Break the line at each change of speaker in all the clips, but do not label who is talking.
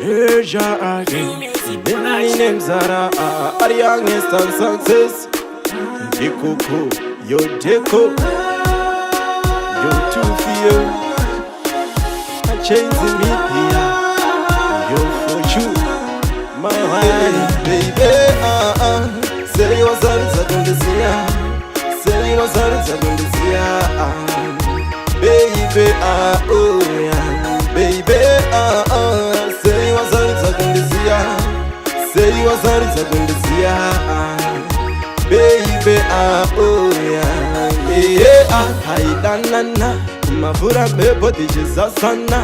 Deja again. My name's Zara. Are youngest and success. Dekoko, yo Deko, yo too fear. I chasing me here. Yo for you, my wife, baby. Say you was on Sagundesia. Say you was on Sagundesia. Baby, oh yeah, baby, say you was on Sagundesia. Say you was on Sagundesia. Baby, oh yeah, yeah, haidanana. Mavura bebo dijiza sana.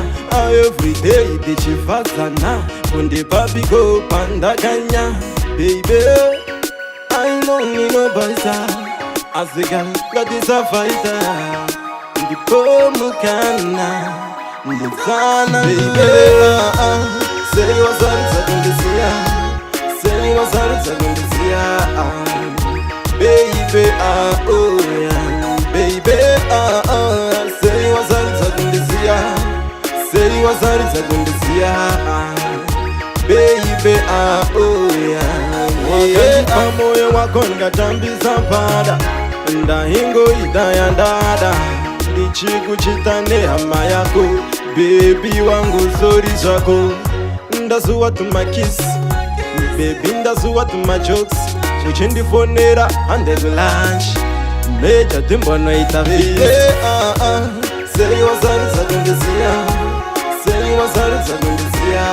Every day dijifazana. Kundi papi go pandaganya. Baby, I know me no baisa. As a girl, God is a fighter. The pomo kana, the sana. Baby, say you was on Sagundesia. Say you was on Sagundesia. Baby, oh yeah, baby, say you was on Sagundesia. Say you was on Sagundesia. Baby, oh yeah, yeah. Moyo wako ngatambiza pada, ndahingo idaya ndada, ndichiku chitane hama yako. Baby wangu zori zako, ndazuwa tumakisi. Baby ndazuwa tumajokes. Uchindi fonera and the lunch. Major dimbono itavi. Say you was on Sagundesia. Say you was on Sagundesia.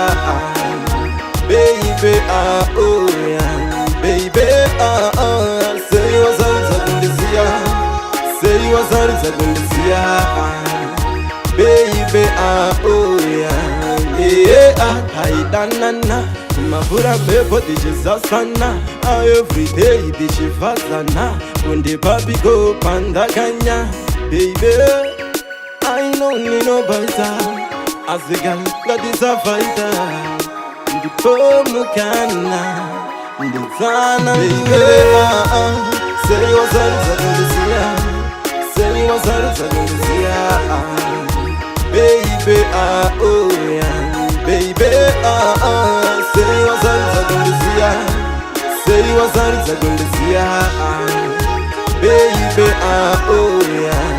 Baby, oh yeah, baby, say you was on Sagundesia. Say you was on Sagundesia. Baby, oh yeah, yeah, haidanana. Mavura bebo dijiza sana. Every day dijifazana. Kundi papi go pandaganya. Baby, I know me no baita. As a girl, God is a fighter. The pomo kana, the sana. Baby, say you was on Sagundesia. Say you was on Sagundesia. Baby, oh yeah, baby, say you was on Sagundesia. Say you was on Sagundesia. Baby, oh yeah.